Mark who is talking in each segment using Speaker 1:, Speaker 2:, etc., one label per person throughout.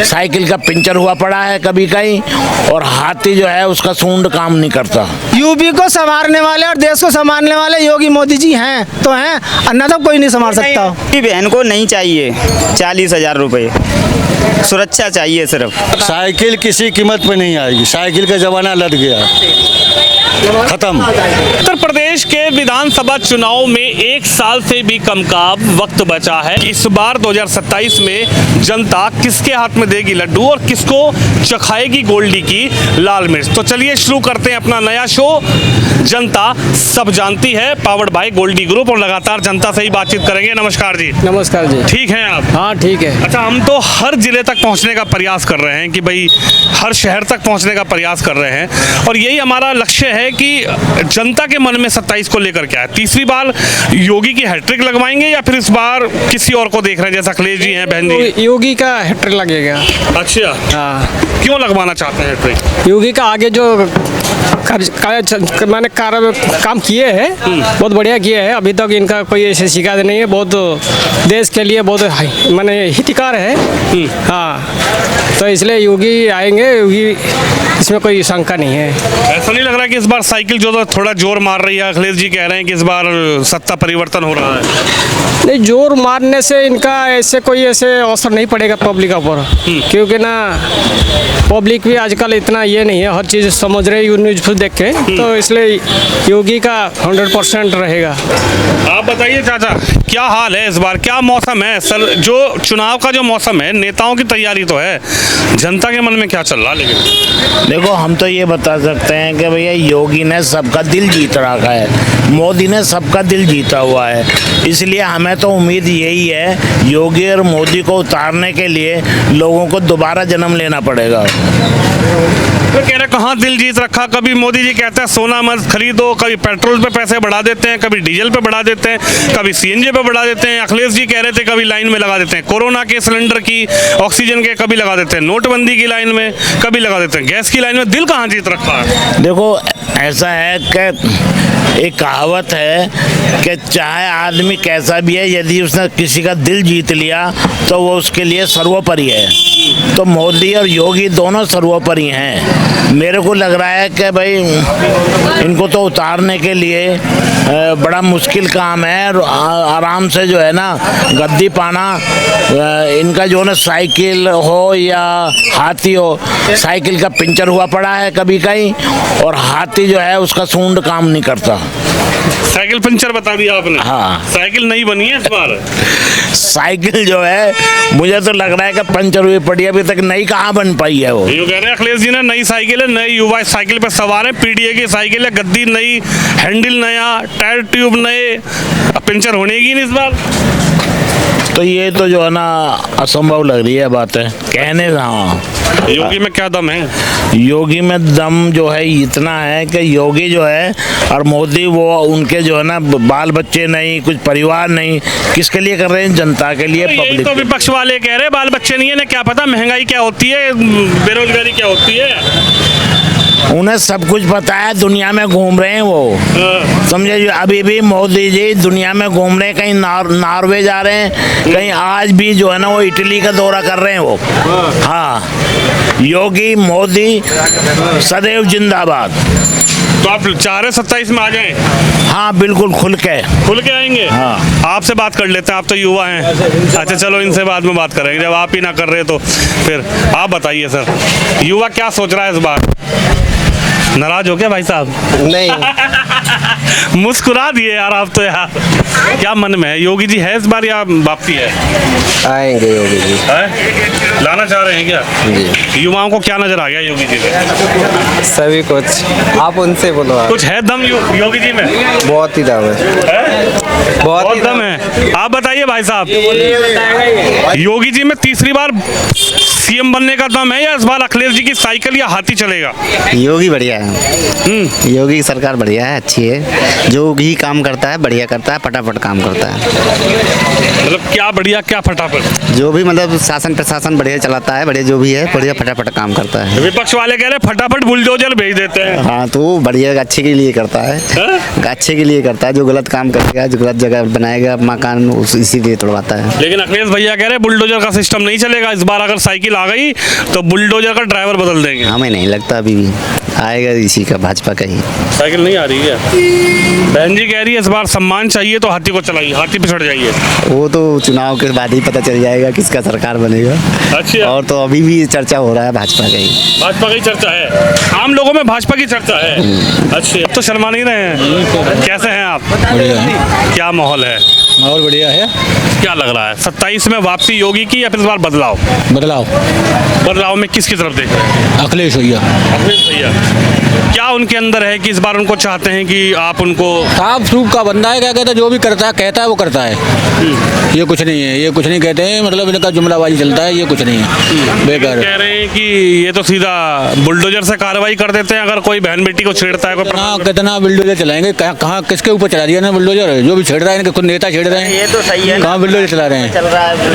Speaker 1: Cycle का puncture हुआ पड़ा है कभी कहीं, और हाथी जो है उसका सूंड काम नहीं करता।
Speaker 2: यूपी को संवारने वाले और देश को संभालने वाले योगी मोदी जी हैं तो हैं, अन्यथा कोई नहीं संभाल सकता।
Speaker 3: मेरी बहन को नहीं चाहिए 40,000 रुपये, सुरक्षा चाहिए सिर्फ।
Speaker 4: साइकिल किसी कीमत पे नहीं आएगी, साइकिल का जमाना लद गया, खत्म।
Speaker 5: उत्तर प्रदेश के विधानसभा चुनाव में 1 साल से भी कम का वक्त बचा है। इस बार 2027 में जनता किसके हाथ में देगी लड्डू और किसको चखाएगी गोल्डी की लाल मिर्च। तो चलिए शुरू करते हैं अपना नया शो जनता सब जानती है, पावर्ड बाय गोल्डी ग्रुप, और लगातार जनता से ही बातचीत करेंगे। नमस्कार जी।
Speaker 2: नमस्कार जी।
Speaker 5: ठीक है आप?
Speaker 2: हाँ ठीक है।
Speaker 5: अच्छा, हम तो हर जिले तक पहुंचने का प्रयास कर रहे हैं कि भाई हर शहर तक पहुंचने का प्रयास कर रहे हैं, और यही हमारा लक्ष्य है कि जनता के मन में 27 को लेकर क्या है। तीसरी बार योगी की हैट्रिक लगवाएंगे या फिर इस बार किसी और को देख रहे हैं, जैसा अखिलेश जी हैं, बहन जी?
Speaker 2: योगी का हैट्रिक लगेगा।
Speaker 5: अच्छा,
Speaker 2: हाँ।
Speaker 5: क्यों लगवाना चाहते हैं हैट्रिक?
Speaker 2: योगी का आगे जो मैंने काम किए हैं बहुत बढ़िया किए हैं, अभी तक इनका कोई ऐसी शिकायत नहीं है, बहुत देश के लिए बहुत माने हितकार है। हाँ, तो इसलिए योगी आएंगे, योगी इसमें कोई शंका नहीं है।
Speaker 5: ऐसा नहीं लग रहा है कि इस बार साइकिल जो तो थोड़ा जोर मार रही है? अखिलेश जी कह रहे हैं कि इस बार सत्ता परिवर्तन हो रहा है।
Speaker 2: नहीं, जोर मारने से इनका ऐसे कोई ऐसे असर नहीं पड़ेगा पब्लिक ऊपर, क्योंकि ना पब्लिक भी आजकल इतना ये नहीं है, हर चीज़ समझ रहे न्यूज़ देख के, तो इसलिए योगी का 100% रहेगा।
Speaker 5: आप बताइए चाचा, क्या हाल है इस बार, क्या मौसम है सर? जो चुनाव का जो मौसम है, नेताओं की तैयारी तो है, जनता के मन में क्या चल रहा है? लेकिन
Speaker 1: देखो, हम तो ये बता सकते हैं कि भैया योगी ने सबका दिल जीत रखा है, मोदी ने सबका दिल जीता हुआ है, इसलिए हमें तो उम्मीद यही है योगी और मोदी को उतारने के लिए लोगों को दोबारा जन्म लेना पड़ेगा।
Speaker 5: तो कह रहे कहाँ दिल जीत रखा, कभी मोदी जी कहते हैं सोना मत खरीदो, कभी पेट्रोल पे पैसे बढ़ा देते हैं, कभी डीजल पे बढ़ा देते हैं, कभी सीएनजी पे बढ़ा देते हैं। अखिलेश जी कह रहे थे कभी लाइन में लगा देते हैं कोरोना के सिलेंडर की, ऑक्सीजन के, कभी लगा देते हैं नोटबंदी की लाइन में, कभी लगा देते हैं गैस की लाइन में। दिल कहाँ जीत रखा है?
Speaker 1: देखो, ऐसा है कि एक कहावत है कि चाहे आदमी कैसा भी है, यदि उसने किसी का दिल जीत लिया तो वो उसके लिए सर्वोपरि है। तो मोदी और योगी दोनों सर्वोपरि हैं। मेरे को लग रहा है कि भाई इनको तो उतारने के लिए बड़ा मुश्किल काम है, आराम से जो है ना गद्दी पाना। इनका जो ना साइकिल हो या हाथी हो, साइकिल का पंचर हुआ पड़ा है कभी कहीं, और हाथी जो है उसका सूंड काम नहीं करता।
Speaker 5: साइकिल पंचर बता दिया आपने।
Speaker 1: हाँ,
Speaker 5: साइकिल नहीं बनी है इस बार।
Speaker 1: साइकिल जो है मुझे तो लग रहा है कि पंचर हुई पड़ी, अभी तक नई कहाँ बन पाई है वो।
Speaker 5: ये कह रहे हैं अखिलेश जी ने नई साइकिल है, नए युवा साइकिल पे सवार है, पीडीए की साइकिल है, गद्दी नई, हैंडल नया, टायर ट्यूब नए, पंचर होने की नहीं इस बार।
Speaker 1: तो ये तो जो है ना असंभव लग रही है बातें कहने से। हाँ,
Speaker 5: योगी में क्या दम है?
Speaker 1: योगी में दम जो है इतना है कि योगी जो है और मोदी, वो उनके जो है ना बाल बच्चे नहीं, कुछ परिवार नहीं, किसके लिए कर रहे हैं? जनता के लिए,
Speaker 5: तो
Speaker 1: पब्लिक।
Speaker 5: तो विपक्ष वाले कह रहे हैं बाल बच्चे नहीं है ना, क्या पता महंगाई क्या होती है, बेरोजगारी क्या होती है।
Speaker 1: उन्हें सब कुछ पता है, दुनिया में घूम रहे हैं वो, समझे जी। अभी भी मोदी जी दुनिया में घूम रहे हैं, कहीं नॉर्वे जा रहे हैं, कहीं आज भी जो है ना वो इटली का दौरा कर रहे हैं वो। हाँ, योगी मोदी सदैव जिंदाबाद।
Speaker 5: तो आप चाह रहे 27 में आ जाएं?
Speaker 1: हाँ, बिल्कुल खुल के
Speaker 5: आएंगे।
Speaker 1: हाँ,
Speaker 5: आपसे बात कर लेते हैं, आप तो युवा हैं। अच्छा चलो, इनसे बाद में बात करेंगे, जब आप ही ना कर रहे तो फिर आप बताइए सर, युवा क्या सोच रहा है इस बार? नाराज हो क्या भाई साहब? नहीं। मुस्कुरा दिए यार आप तो यार। क्या मन में है, योगी जी है इस बार या वापसी है?
Speaker 6: आएंगे योगी जी।
Speaker 5: है? लाना चाह रहे हैं क्या
Speaker 6: जी?
Speaker 5: युवाओं को क्या नजर आ गया योगी जी में?
Speaker 6: सभी कुछ, आप उनसे बोलो। आप
Speaker 5: कुछ है दम योगी जी में?
Speaker 6: बहुत ही दम है,
Speaker 5: बहुत दम है। आप बताइए भाई साहब, योगी जी में तीसरी बार सीएम बनने का दम है या इस बार अखिलेश जी की साइकिल या हाथी चलेगा?
Speaker 6: योगी बढ़िया है, योगी की सरकार बढ़िया है, अच्छी है, जो भी काम करता है बढ़िया करता है, फटाफट काम करता है।
Speaker 5: मतलब क्या बढ़िया, क्या फटाफट?
Speaker 6: जो भी मतलब शासन प्रशासन बढ़िया चलाता है, बढ़िया जो भी है बढ़िया फटाफट काम करता है।
Speaker 5: विपक्ष वाले कह रहे फटाफट बुलडोजर भेज देते हैं।
Speaker 6: हाँ, तो बढ़िया अच्छे के लिए करता है, अच्छे के लिए करता है, जो गलत काम करेगा, जो गलत जगह बनाएगा मकान इसीलिए तोड़वाता है।
Speaker 5: लेकिन अखिलेश भैया कह रहे हैं बुलडोजर का सिस्टम नहीं चलेगा, इस बार अगर साइकिल आ गई तो बुलडोजर का ड्राइवर बदल देंगे।
Speaker 6: हमें नहीं लगता अभी भी आएगा इसी का, भाजपा का ही।
Speaker 5: साइकिल नहीं आ रही है। बहन जी कह रही है इस बार सम्मान चाहिए तो हाथी को चलाइए, हाथी पे चढ़ जाइए।
Speaker 6: वो तो चुनाव के बाद ही पता चल जाएगा किसका सरकार बनेगा।
Speaker 5: अच्छा,
Speaker 6: और तो अभी भी चर्चा हो रहा है भाजपा का ही।
Speaker 5: भाजपा की चर्चा है, आम लोगों में भाजपा की चर्चा है। अच्छे, अब तो शर्मा नहीं रहे हैं। कैसे हैं आप?
Speaker 4: बढ़िया,
Speaker 5: क्या माहौल है?
Speaker 4: माहौल बढ़िया है।
Speaker 5: क्या लग रहा है 27 में वापसी योगी की या फिर इस बार बदलाव?
Speaker 4: बदलाव।
Speaker 5: बदलाव में किसकी तरफ देख रहे हैं?
Speaker 4: अखिलेश भैया।
Speaker 5: अखिलेश भैया क्या उनके अंदर है कि इस बार उनको चाहते हैं कि आप उनको?
Speaker 4: साफ सूफ का बंदा है, क्या कहता है, जो भी करता है कहता है वो करता है। ये कुछ नहीं है, ये कुछ नहीं कहते हैं, मतलब इनका जुमलाबाजी चलता है, ये कुछ नहीं है, बेकार।
Speaker 5: कह रहे हैं कि ये तो सीधा बुलडोजर से कार्रवाई कर देते हैं अगर कोई बहन बेटी को छेड़ता है।
Speaker 4: कितना बुलडोजर चलाएंगे, कहाँ किसके ऊपर चला दिया ना बुलडोजर? जो भी छेड़ रहा है इनके खुद नेता छेड़ रहे हैं।
Speaker 3: ये तो सही है।
Speaker 4: कहाँ बुलडोजर चला रहे हैं?
Speaker 3: चल रहा है।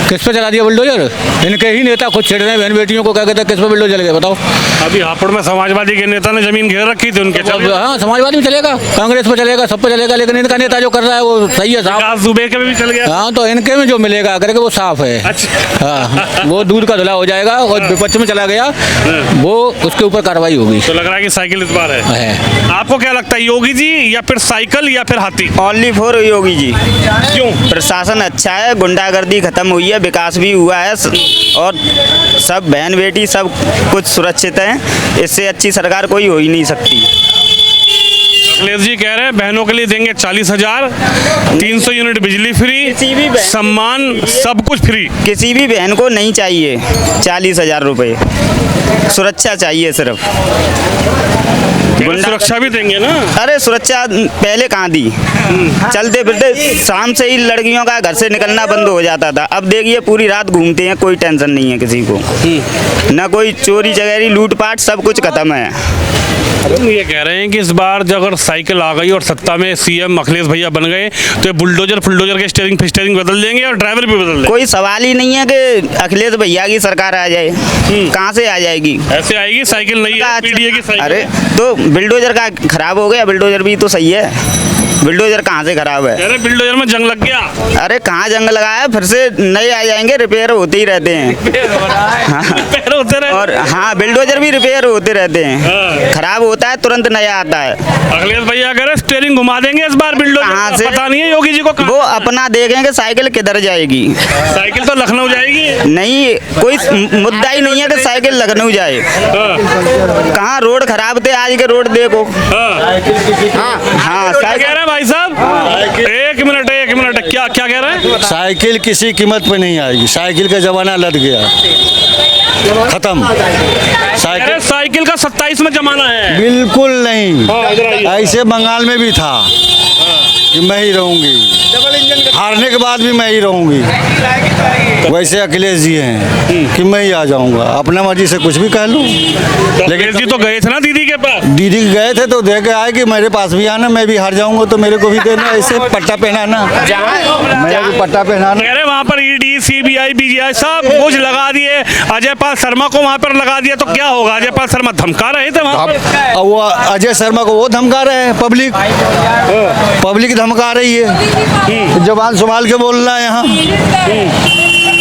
Speaker 4: किस पे चला दिया बुलडोजर? इनके ही नेता खुद छेड़ रहे हैं बहन बेटियों को, क्या कहते हैं, किस पे बुलडोजर चल गया बताओ?
Speaker 5: अभी हापुड़ में समाजवादी के नेता ने जमीन घेर रखी थी उनके।
Speaker 4: हाँ, समाजवादी में चलेगा, कांग्रेस पे चलेगा, सब पे चलेगा, लेकिन इनका नेता जो कर रहा है वो सही है, साफ।
Speaker 5: दुबे के में भी चल गया।
Speaker 4: हाँ, तो इनके में जो मिलेगा करके वो साफ है।
Speaker 5: अच्छा।
Speaker 4: हाँ, वो दूध का धुला हो जाएगा, और विपक्ष में चला गया वो उसके ऊपर कार्रवाई होगी।
Speaker 5: तो लग रहा है कि साइकिल इस बार है। आपको क्या लगता है, योगी जी या फिर साइकिल या फिर हाथी?
Speaker 3: Only for Yogi ji.
Speaker 5: क्यों?
Speaker 3: प्रशासन अच्छा है, गुंडागर्दी खत्म हुई है, विकास भी हुआ है, और सब बहन बेटी सब कुछ सुरक्षित है। इससे अच्छी सरकार कोई हो ही नहीं सकती।
Speaker 5: अखिलेश जी कह रहे हैं बहनों के लिए देंगे 40,000, 300 यूनिट बिजली
Speaker 3: किसी भी
Speaker 5: फ्री,
Speaker 3: बहन-
Speaker 5: सम्मान, सब कुछ फ्री।
Speaker 3: किसी भी बहन को नहीं चाहिए 40,000 रुपये, सुरक्षा चाहिए सिर्फ।
Speaker 5: सुरक्षा भी देंगे ना?
Speaker 3: अरे सुरक्षा पहले कहाँ दी? चलते फिरते शाम से ही लड़कियों का घर से निकलना बंद हो जाता था। अब देखिए पूरी रात घूमते हैं, कोई टेंशन नहीं है किसी को, ना कोई चोरी चगेरी लूटपाट, सब कुछ खत्म है।
Speaker 5: ये कह रहे हैं कि इस बार जब अगर साइकिल आ गई और सत्ता में सीएम अखिलेश भैया बन गए तो ये बुलडोजर फुलडोजर के स्टीयरिंग बदल देंगे और ड्राइवर भी बदल देंगे।
Speaker 3: कोई सवाल ही नहीं है कि अखिलेश भैया की सरकार आ जाए। कहाँ से आ जाएगी?
Speaker 5: ऐसे आएगी, साइकिल नहीं है, पीडीए की साइकिल।
Speaker 3: अरे तो बिल्डोजर का खराब हो गया, बिल्डोजर भी तो सही है। बिल्डोजर कहाँ से खराब है?
Speaker 5: अरे बिल्डोजर में जंग लग गया।
Speaker 3: अरे कहाँ जंग लगा है, फिर से नए आ जाएंगे, रिपेयर होते ही रहते हैं।
Speaker 5: पैर होते रहे।
Speaker 3: और हाँ, बिल्डोजर भी रिपेयर होते रहते हैं,
Speaker 5: हाँ।
Speaker 3: खराब होता है तुरंत नया आता है।
Speaker 5: अखिलेश भैया कह रहे स्टीयरिंग घुमा देंगे इस बार बिल्डोजर
Speaker 3: कहाँ
Speaker 5: का।
Speaker 3: से?
Speaker 5: पता नहीं है योगी जी को
Speaker 3: वो अपना देखेंगे साइकिल किधर जाएगी।
Speaker 5: साइकिल तो लखनऊ जाएगी।
Speaker 3: नहीं, कोई मुद्दा ही नहीं है कि साइकिल लखनऊ जाए। कहाँ रोड खराब थे, आज के रोड देखो। हाँ,
Speaker 5: क्या कह रहे हैं भाई साहब? एक मिनट क्या क्या कह रहे हैं?
Speaker 4: साइकिल किसी कीमत पे नहीं आएगी, साइकिल का जमाना लद गया, खत्म। साइकिल
Speaker 5: साइकिल का 27 में जमाना है।
Speaker 4: बिल्कुल नहीं,
Speaker 5: इधर आइए।
Speaker 4: ऐसे बंगाल में भी था कि मैं ही रहूंगी, हारने के बाद भी मैं ही रहूंगी। वैसे अखिलेश जी हैं कि मैं ही आ जाऊंगा, अपना मर्जी से कुछ भी कह लूं।
Speaker 5: लेकिन जी तो गए थे ना दीदी के पास।
Speaker 4: दीदी गए थे तो दे के आए कि मेरे पास भी आना, मैं भी हार जाऊंगा तो मेरे को भी देना, ऐसे पट्टा पहनाना, मेरे को पट्टा पहनाना।
Speaker 5: कह रहे वहाँ पर ईडी, सीबीआई, बीजीआई सब कुछ लगा दिए, अजय पाल शर्मा को वहाँ पर लगा दिया, तो क्या होगा? अजय पाल शर्मा धमका रहे थे वहाँ पर।
Speaker 4: अब वो अजय शर्मा को वो धमका रहे हैं, पब्लिक धमका रही है। जबान संभाल के बोलना है यहाँ,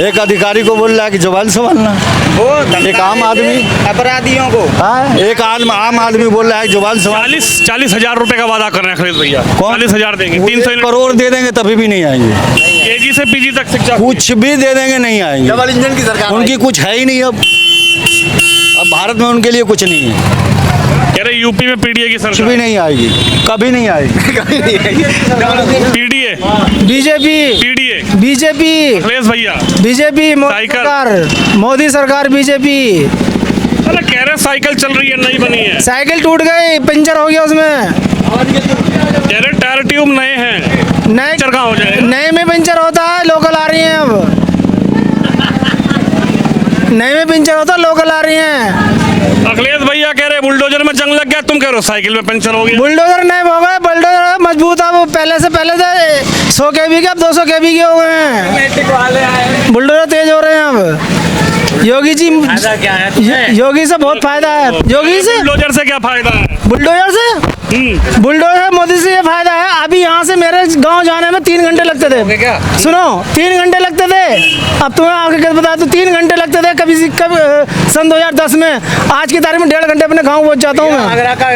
Speaker 4: एक अधिकारी को बोल रहा है कि जबान संभालना।
Speaker 3: वो
Speaker 4: एक आम आदमी
Speaker 3: अपराधियों को,
Speaker 4: हाँ, एक आम आदमी बोल रहा है कि जबान संभाल।
Speaker 5: 40,000 रुपए का वादा कर रहे हैं अखिलेश भैया।
Speaker 4: कौन?
Speaker 5: 40,000 देंगे, 300 यूनिट
Speaker 4: करोड़ दे देंगे तभी भी नहीं आएंगे,
Speaker 5: केजी से पीजी तक शिक्षा।
Speaker 4: कुछ भी दे देंगे नहीं आएंगे। डबल इंजन की सरकार, उनकी कुछ है ही नहीं। अब भारत में उनके लिए कुछ नहीं है।
Speaker 5: कह रहे यूपी में पीडीए की
Speaker 4: कुछ
Speaker 5: सरकार।
Speaker 4: भी नहीं आएगी, कभी नहीं आएगी।
Speaker 5: पीडीए,
Speaker 2: बीजेपी बीजेपी
Speaker 5: अखिलेश भैया।
Speaker 2: BJP Modi
Speaker 5: cycle.
Speaker 2: सरकार, मोदी सरकार बीजेपी।
Speaker 5: अरे कह रहे साइकिल चल रही है, नहीं बनी है।
Speaker 2: साइकिल टूट गई, पंचर हो गया उसमें।
Speaker 5: कह रहे टायर ट्यूब नए हैं,
Speaker 2: नए
Speaker 5: पंचर कहाँ हो जाएगा?
Speaker 2: नए में पंचर होता है, लोकल आ रही हैं अब। नए में पंचर होता है, लोकल आ रही हैं।
Speaker 5: अखिलेश भैया कह रहे बुलडोजर में जंग लग गया, तुम कह रहे हो साइकिल में पंचर हो गया।
Speaker 2: बुलडोजर नहीं हो गए, बुलडोजर मजबूत है, वो पहले से 100 kb के अब 200 kb के हो गए हैं। बुलडोजर तेज हो रहे हैं अब। योगी जी, योगी से बहुत फायदा है। योगी से,
Speaker 5: बुलडोजर से क्या फायदा है?
Speaker 2: बुलडोजर से बुलडोजर मोदी से ये फायदा है, अभी यहाँ से मेरे गांव जाने में 3 घंटे लगते थे। सुनो, 3 घंटे लगते थे। अब तुम्हें आगे क्या बता दूं, 3 घंटे लगते थे कभी सन 2010 में। आज की तारीख में 1.5 घंटे अपने गाँव पहुँच जाता हूँ मैं।
Speaker 7: आगरा का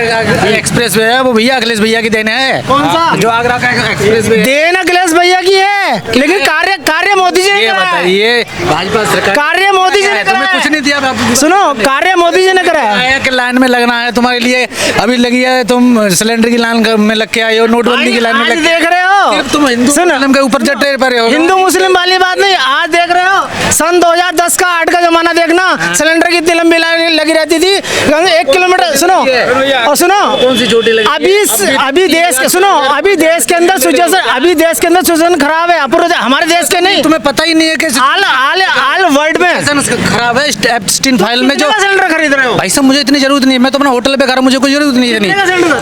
Speaker 7: एक्सप्रेस वे है, वो भैया अखिलेश भैया की देन है।
Speaker 2: कौन सा?
Speaker 7: जो आगरा का एक्सप्रेस वे
Speaker 2: देन अखिलेश भैया की है, लेकिन कार्य मोदी जी ने
Speaker 7: ये
Speaker 2: करा है।
Speaker 7: बताइए, भाजपा सरकार
Speaker 2: कार्य मोदी जी ने करा
Speaker 7: तुम्हें
Speaker 2: है।
Speaker 7: कुछ नहीं दिया।
Speaker 2: सुनो, कार्य मोदी जी ने करा है।
Speaker 7: आया कि लाइन में लगना है तुम्हारे लिए, अभी लगी है, तुम सिलेंडर की लाइन में लग के आए हो, नोटबंदी की लाइन में
Speaker 2: आज
Speaker 7: लग के
Speaker 2: देख रहे हो,
Speaker 7: सिर्फ तुम हिंदू
Speaker 2: सुनो,
Speaker 7: मुस्लिम के ऊपर जटे पर हो।
Speaker 2: हिंदू मुस्लिम वाली बात नहीं, आज देख रहे हो सन 2010 का 8 का जमाना देखना, सिलेंडर की इतनी लंबी लाइन लगी रहती थी, 1 किलोमीटर। सुनो और सुनो,
Speaker 7: कौन सी चोटी लगी?
Speaker 2: अभी देश के सुनो, अभी देश के अंदर सिचुएशन खराब है। हमारे देश के नहीं,
Speaker 7: तुम्हें पता ही नहीं है कि
Speaker 2: आल वर्ल्ड में
Speaker 7: खराब है। एप्स्टीन फाइल में जो
Speaker 2: सिलेंडर खरीद रहे हो
Speaker 7: भाई साहब, मुझे इतनी जरूरत नहीं है, मैं तो अपना होटल पे खा रहा हूँ, मुझे कोई जरूरत नहीं है।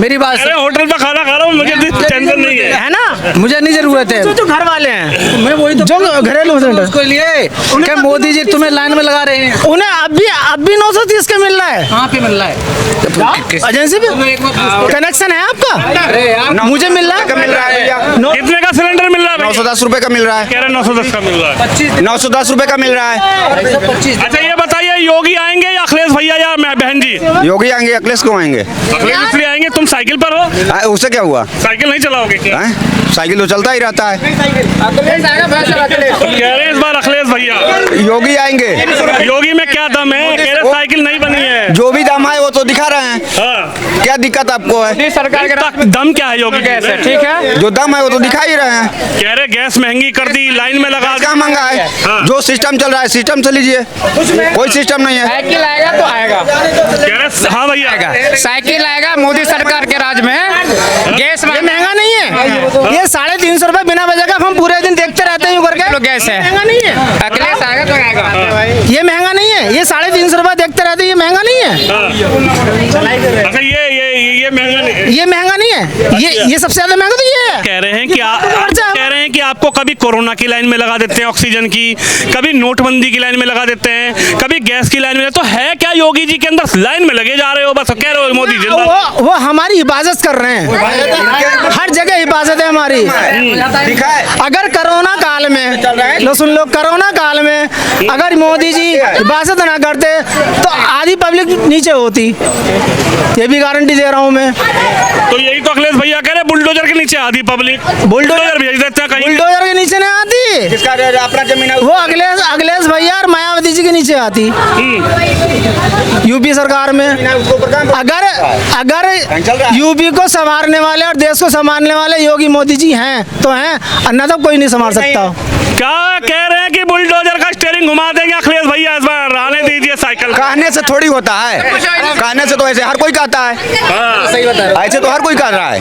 Speaker 7: मेरी बात
Speaker 5: अरे होटल पे खाना खा रहा हूँ, मुझे टेंशन नहीं है।
Speaker 2: है ना,
Speaker 7: मुझे नहीं जरूरत है।
Speaker 2: जो घर वाले हैं,
Speaker 7: मैं वही तो
Speaker 2: जो घरेलू सिलेंडर,
Speaker 7: उसको लिए क्या मोदी जी तुम्हें लाइन में लगा रहे हैं?
Speaker 2: उन्हें अब भी 930 का मिल रहा है।
Speaker 7: कहाँ पे मिल रहा है?
Speaker 2: एजेंसी पे कनेक्शन है आपका? मुझे मिल रहा है।
Speaker 8: मिल रहा है भैया,
Speaker 5: कितने का सिलेंडर मिल रहा है?
Speaker 8: 910 रुपए का मिल रहा है।
Speaker 5: कह रहे 910 का मिल रहा है।
Speaker 8: 910 रुपए का मिल रहा है।
Speaker 5: अच्छा ये बताइए, योगी आएंगे या अखिलेश भैया या मैं बहन जी?
Speaker 8: योगी आएंगे, अखिलेश क्यों आएंगे?
Speaker 5: अखिलेश इसलिए आएंगे, तुम साइकिल पर हो,
Speaker 8: उससे क्या हुआ?
Speaker 5: साइकिल नहीं चलाओगे क्या?
Speaker 8: साइकिल तो चलता ही रहता है।
Speaker 5: कह रहे हैं इस बार अखिलेश भैया।
Speaker 8: योगी आएंगे।
Speaker 5: योगी में क्या दम है? कह रहे साइकिल नहीं बनी है।
Speaker 8: जो भी दम है वो तो दिखा रहे हैं।
Speaker 5: हाँ।
Speaker 8: क्या दिक्कत आपको है?
Speaker 2: सरकार के
Speaker 5: दम क्या है योगी में?
Speaker 2: ठीक है,
Speaker 8: जो दम है वो तो दिखा ही रहे हैं।
Speaker 5: कह रहे गैस महंगी कर दी, लाइन में लगा
Speaker 8: क्या महंगा है?
Speaker 5: हाँ।
Speaker 8: जो सिस्टम चल रहा है सिस्टम से लीजिए, कोई सिस्टम नहीं है।
Speaker 2: साइकिल आएगा तो आएगा,
Speaker 5: कह रहे हाँ भैया,
Speaker 2: साइकिल आएगा मोदी सरकार के राज में। गैस महंगा नहीं है, ये 350 रुपए बिना वजह का हम पूरे दिन देखते रहते हैं करके। गैस है, महंगा नहीं है। अखिलेश आएगा तो आएगा, ये महंगा नहीं है। ये 350 रुपए देखते रहते हैं, ये महंगा नहीं है।
Speaker 5: अच्छा ये महंगा नहीं है।
Speaker 2: ये महंगा नहीं है, ये सबसे ज्यादा महंगा तो ये है।
Speaker 5: कह रहे हैं कि कह रहे हैं कि आपको कभी कोरोना की लाइन में लगा देते हैं ऑक्सीजन की, कभी नोटबंदी की लाइन में लगा देते हैं, कभी गैस की लाइन में। तो है क्या योगी जी के अंदर लाइन में लगे जा रहे हो? बस कह रहे हो मोदी जिंदाबाद।
Speaker 2: वो हमारी हिफाजत कर रहे हैं, हर जगह हिफाजत है हमारी। अगर कोरोना काल में, लो सुन लो, कोरोना काल में अगर मोदी जी हिफाजत ना करते तो आधी पब्लिक नीचे होती, ये भी गारंटी दे रहा हूँ मैं।
Speaker 5: तो यही तो अखिलेश भैया कह रहे, बुलडोजर के नीचे आधी पब्लिक, बुलडोजर भेज देते हैं कहीं।
Speaker 2: बुलडोजर के नीचे नहीं आती,
Speaker 8: किसका अपना जमीन है?
Speaker 2: वो अखिलेश भैया और मायावती जी के नीचे आती। यूपी सरकार में अगर यूपी को संभालने वाले और देश को संभालने वाले योगी मोदी जी हैं तो हैं, अन्यथा कोई नहीं संभाल सकता।
Speaker 5: क्या कह रहे हैं कि बुलडोजर का स्टीयरिंग घुमा देंगे अखिलेश भैया इस बार? आने दीजिए साइकिल।
Speaker 8: कहने से थोड़ी होता है, कहने से तो ऐसे हर कोई कहता है।
Speaker 7: सही बता रहे
Speaker 8: ऐसे तो हर कोई कर रहा है,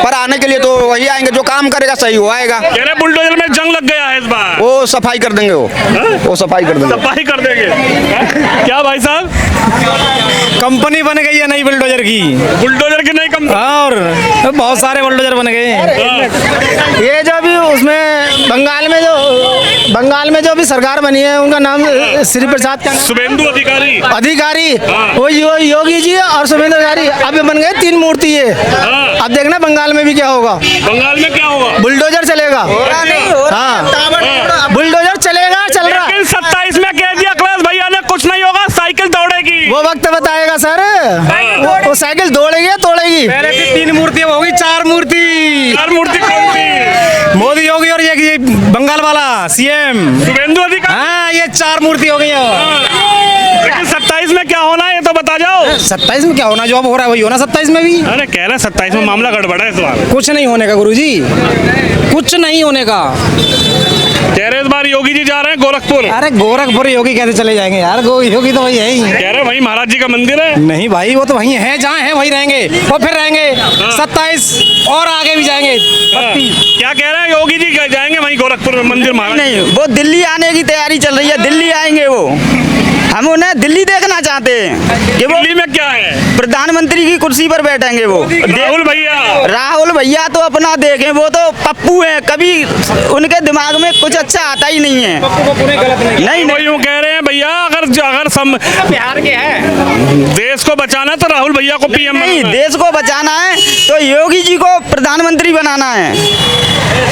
Speaker 8: पर आने के लिए तो वही आएंगे जो काम करेगा सही हो आएगा।
Speaker 5: कह रहे बुलडोजर में जंग लग गया है इस बार,
Speaker 8: वो सफाई कर देंगे, वो सफाई कर देंगे।
Speaker 5: सफाई कर देंगे। क्या भाई साहब,
Speaker 2: कंपनी बन गई है नई बुलडोजर की,
Speaker 5: बुलडोजर की नई कंपनी?
Speaker 2: और बहुत सारे बुलडोजर बन गए हैं। ये जो भी उसमें बंगाल में जो भी सरकार बनी है, उनका नाम श्री प्रसाद का
Speaker 5: शुभेंदु अधिकारी।
Speaker 2: वो योगी जी और शुभेंदु अधिकारी अब बन गए 3 मूर्ति है। अब देखना बंगाल में भी क्या होगा।
Speaker 5: बंगाल में क्या होगा?
Speaker 2: बुलडोजर चलेगा। हाँ, बुलडोजर चलेगा, चल रहा।
Speaker 5: लेकिन 27 में कह दिया अखिलेश भैया ने कुछ नहीं होगा, साइकिल दौड़ेगी।
Speaker 2: वो वक्त बताएगा सर, वो साइकिल दौड़ेगी या तोड़ेगी।
Speaker 7: 3 मूर्ति होगी, 4 मूर्ति।
Speaker 5: 4 मूर्ति कौन सी?
Speaker 7: मोदी योगी और ये बंगाल वाला सीएम
Speaker 5: शुभेंदु अधिकारी।
Speaker 7: हाँ, ये 4 मूर्ति हो गई
Speaker 5: लेकिन 27 में क्या होना है ये तो बता जाओ।
Speaker 7: 27 में क्या होना, जो अब हो रहा है वही होना 27 में भी।
Speaker 5: अरे कह रहे 27 में मामला गड़बड़ है इस बार।
Speaker 7: कुछ नहीं होने का गुरुजी, कुछ नहीं होने का।
Speaker 5: कह रहे इस बार योगी जी जा रहे हैं गोरखपुर।
Speaker 7: अरे गोरखपुर योगी कैसे चले जाएंगे यार, योगी तो वही है ही।
Speaker 5: कह रहे वही महाराज जी का मंदिर है।
Speaker 7: नहीं भाई, वो तो वहीं है, जहाँ है वहीं रहेंगे और फिर रहेंगे 27 और आगे भी जाएंगे।
Speaker 5: क्या कह रहे हैं योगी जी जाएंगे वहीं गोरखपुर में मंदिर महाराज?
Speaker 3: नहीं, वो दिल्ली आने की तैयारी चल रही है, दिल्ली आएंगे वो। हम उन्हें दिल्ली देखना चाहते हैं कि वो
Speaker 5: दिल्ली में क्या है,
Speaker 3: प्रधानमंत्री की कुर्सी पर बैठेंगे वो।
Speaker 5: राहुल भैया
Speaker 3: तो अपना देखें, वो तो पप्पू है, कभी उनके दिमाग में कुछ अच्छा आता ही नहीं है।
Speaker 5: नहीं वो यूँ कह रहे हैं भैया भैया अगर
Speaker 2: बिहार के है।
Speaker 5: देश को बचाना तो राहुल भैया को पीएम
Speaker 3: नहीं,
Speaker 5: बनाना है।
Speaker 3: देश को बचाना है तो योगी जी को प्रधानमंत्री बनाना है।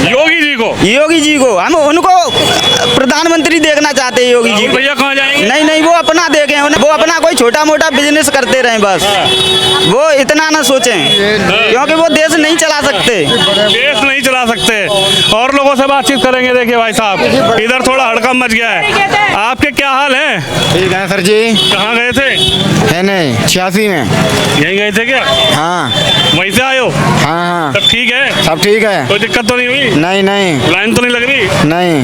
Speaker 3: योगी जी को हम उनको प्रधानमंत्री देखना चाहते हैं। योगी जी को
Speaker 5: भैया कहाँ जाएंगे?
Speaker 3: नहीं, वो अपना देखें, वो अपना कोई छोटा मोटा बिजनेस करते रहें बस। वो इतना ना सोचें क्योंकि वो देश नहीं चला सकते।
Speaker 5: देश नहीं चला सकते। और लोगों से बातचीत करेंगे। देखिए भाई साहब, इधर थोड़ा हड़कंप मच गया है। आपके क्या हाल है?
Speaker 7: ठीक है सर जी।
Speaker 5: कहाँ गए थे?
Speaker 7: है नहीं 86 में।
Speaker 5: यहीं गए थे क्या?
Speaker 7: हाँ
Speaker 5: वहीं से आए हो?
Speaker 7: हाँ
Speaker 5: सब ठीक है?
Speaker 7: सब ठीक है।
Speaker 5: कोई दिक्कत तो नहीं हुई?
Speaker 7: नहीं नहीं
Speaker 5: लाइन तो नहीं लग रही?
Speaker 7: नहीं।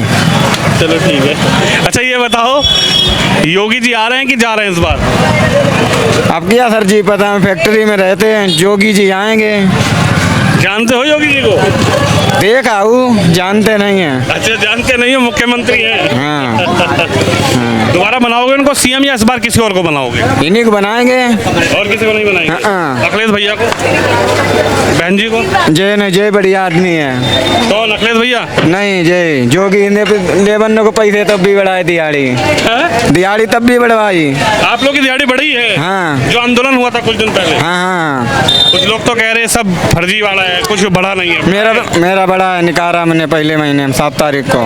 Speaker 5: चलो ठीक है। अच्छा ये बताओ, योगी जी आ रहे हैं कि जा रहे हैं इस बार?
Speaker 7: अब क्या सर जी पता, हम फैक्ट्री में रहते हैं। योगी जी आएंगे।
Speaker 5: जानते हो योगी जी को?
Speaker 7: देखा हूँ, जानते नहीं हैं।
Speaker 5: अच्छा जानते नहीं हो, मुख्यमंत्री हैं।
Speaker 7: हाँ
Speaker 5: दोबारा बनाओगे उनको सीएम या इस बार किसी और को बनाओगे?
Speaker 7: इन्हीं को बनाएंगे।
Speaker 5: और किसी को नहीं बनाएंगे?
Speaker 7: हाँ।
Speaker 5: अखिलेश भैया को, बहन जी को?
Speaker 7: जय ने जय बढ़िया आदमी है।
Speaker 5: तो अखिलेश भैया
Speaker 7: नहीं जय जोगी ने लेबन को पैसे तब भी बढ़ाए दिहाड़ी।
Speaker 5: हैं?
Speaker 7: दिहाड़ी तब भी बढ़वाई।
Speaker 5: आप लोग की दिहाड़ी बढ़ी है?
Speaker 7: हाँ।
Speaker 5: जो आंदोलन हुआ था कुछ दिन पहले,
Speaker 7: हाँ
Speaker 5: कुछ लोग तो कह रहे हैं सब फर्जी वाला है, कुछ बढ़ा नहीं है।
Speaker 7: मेरा बड़ा है, निकारा मैंने पहले महीने में 7 तारीख को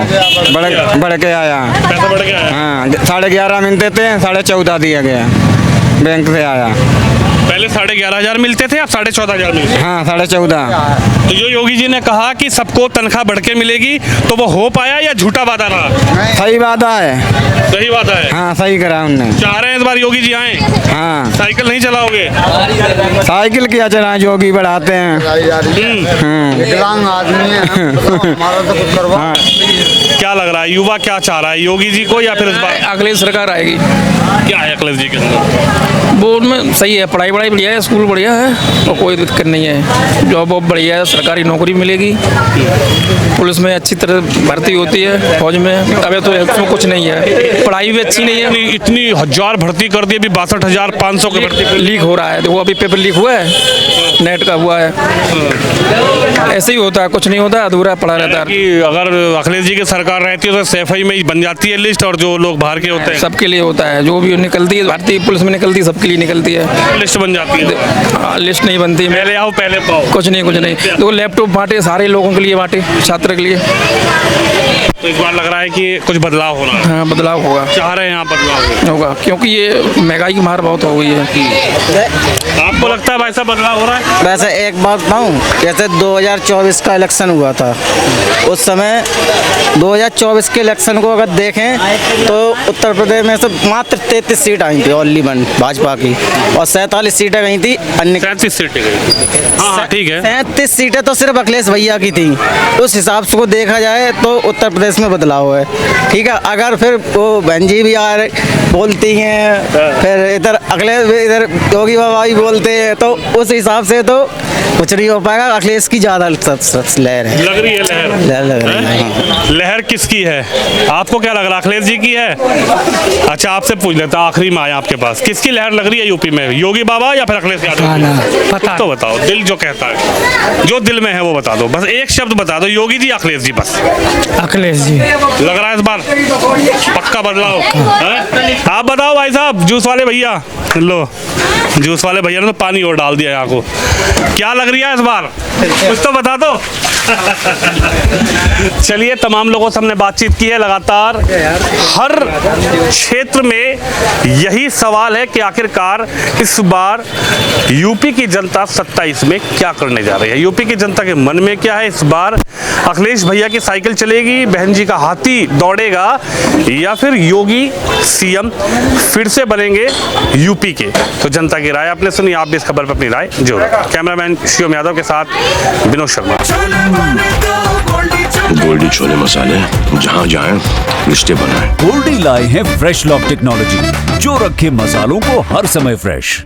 Speaker 7: बढ़ के आया।
Speaker 5: पैसा बढ़ गया है?
Speaker 7: हाँ 11.5 मिलते थे, 14.5 दिया गया। बैंक से आया।
Speaker 5: पहले 11,500 मिलते थे, अब 14,500 मिलते हैं।
Speaker 7: हाँ 14.5।
Speaker 5: तो जो योगी जी ने कहा कि सबको तनख्वाह बढ़ के मिलेगी, तो वो हो पाया या झूठा वादा रहा?
Speaker 7: सही वादा है।
Speaker 5: सही वादा है।
Speaker 7: हाँ सही करा उनने।
Speaker 5: चाह रहे हैं इस बार योगी जी आए?
Speaker 7: हाँ
Speaker 5: साइकिल नहीं चलाओगे?
Speaker 7: साइकिल क्या चला, जोगी बढ़ाते हैं।
Speaker 4: विकलांग आदमी है, हमारा तो कुछ करवा।
Speaker 7: हाँ
Speaker 5: क्या लग रहा है, युवा क्या चाह रहा है, योगी जी को या फिर इस बार?
Speaker 2: अगली सरकार आएगी।
Speaker 5: क्या है अखिलेश जी के अंदर?
Speaker 2: वो उनमें सही है, पढ़ाई बढ़िया है, स्कूल बढ़िया है और कोई दिक्कत नहीं है। जॉब वॉब बढ़िया है, सरकारी नौकरी मिलेगी, पुलिस में अच्छी तरह भर्ती होती है, फौज में। अभी तो इसमें कुछ नहीं है, पढ़ाई भी अच्छी नहीं है।
Speaker 5: इतनी हजार भर्ती कर दी, अभी 62,500 की भर्ती
Speaker 2: लीक हो रहा है, देखो अभी पेपर लीक हुआ है, नेट का हुआ है। ऐसे ही होता है, कुछ नहीं होता, अधूरा पड़ा रहता है।
Speaker 5: कि अगर अखिलेश जी की सरकार रहती है तो सैफई में ही बन जाती है लिस्ट, और जो लोग बाहर के होते हैं
Speaker 2: सबके लिए होता है, जो भी निकलती है भारतीय पुलिस में निकलती है, सबके लिए निकलती है।
Speaker 5: लिस्ट बन जाती है।
Speaker 2: हाँ, लिस्ट नहीं बनती।
Speaker 5: पहले आओ पहले पाओ।
Speaker 2: कुछ नहीं देखो, लैपटॉप बांटे सारे लोगों के लिए, बांटे छात्र के लिए।
Speaker 5: तो इस बार लग रहा है कि कुछ बदलाव हो रहा है।
Speaker 2: हाँ बदलाव होगा,
Speaker 5: चाह रहे हैं आप बदलाव
Speaker 2: होगा, क्योंकि ये महंगाई की मार बहुत हो गई है।
Speaker 5: आपको लगता है भाई साहब बदलाव हो रहा है?
Speaker 9: वैसे एक बात बताऊं, जैसे 2024 का इलेक्शन हुआ था, उस समय 2024 के इलेक्शन को अगर देखें तो उत्तर प्रदेश में से मात्र 33 सीट आई थी ओनली वन भाजपा की, और 47 सीटें गई थी अन्य।
Speaker 5: 37 सीटें गई। हाँ ठीक है।
Speaker 9: 37 सीटें तो सिर्फ अखिलेश भैया की थी। उस हिसाब से को देखा जाए तो उत्तर प्रदेश में बदलाव है। ठीक है, अगर फिर वो बहन जी भी आ बोलती हैं, फिर इधर अखिलेश इधर योगी बाबा भी बोलते हैं, तो उस हिसाब से तो कुछ नहीं हो पाएगा। अखिलेश की ज़्यादा लहर है,
Speaker 5: लग रही है लहर।
Speaker 9: लग रही है।
Speaker 5: लहर किसकी है? आपको क्या लग रहा है, अखिलेश जी की है? अच्छा आपसे पूछ लेता हूं, आखिरी में आया आपके पास, किसकी लहर लग रही है यूपी में, योगी बाबा या फिर अखिलेश यादव?
Speaker 2: पता
Speaker 5: तो बताओ, दिल जो कहता है, जो दिल में है वो बता दो, बस एक शब्द बता दो, योगी जी अखिलेश जी, बस।
Speaker 2: अखिलेश जी
Speaker 5: लग रहा है इस बार पक्का बदलाव है? आप बताओ भाई साहब, जूस वाले भैया, लो जूस वाले भैया ने तो पानी और डाल दिया यहाँ को, क्या लग रही है इस बार, कुछ तो बता दो। चलिए, तमाम लोगों से हमने बातचीत की है। लगातार हर क्षेत्र में यही सवाल है कि आखिरकार इस बार यूपी की जनता 27 में क्या करने जा रही है, यूपी की जनता के मन में क्या है। इस बार अखिलेश भैया की साइकिल चलेगी, बहन जी का हाथी दौड़ेगा, या फिर योगी सीएम फिर से बनेंगे यूपी के। तो जनता की राय आपने सुनी, आप भी इस खबर पर अपनी राय जरूर। कैमरामैन शिवम यादव के साथ विनोद शर्मा।
Speaker 10: गोल्डी छोले मसाले, जहाँ जाएं रिश्ते बनाएं।
Speaker 11: गोल्डी लाए हैं फ्रेश लॉक टेक्नोलॉजी, जो रखे मसालों को हर समय फ्रेश।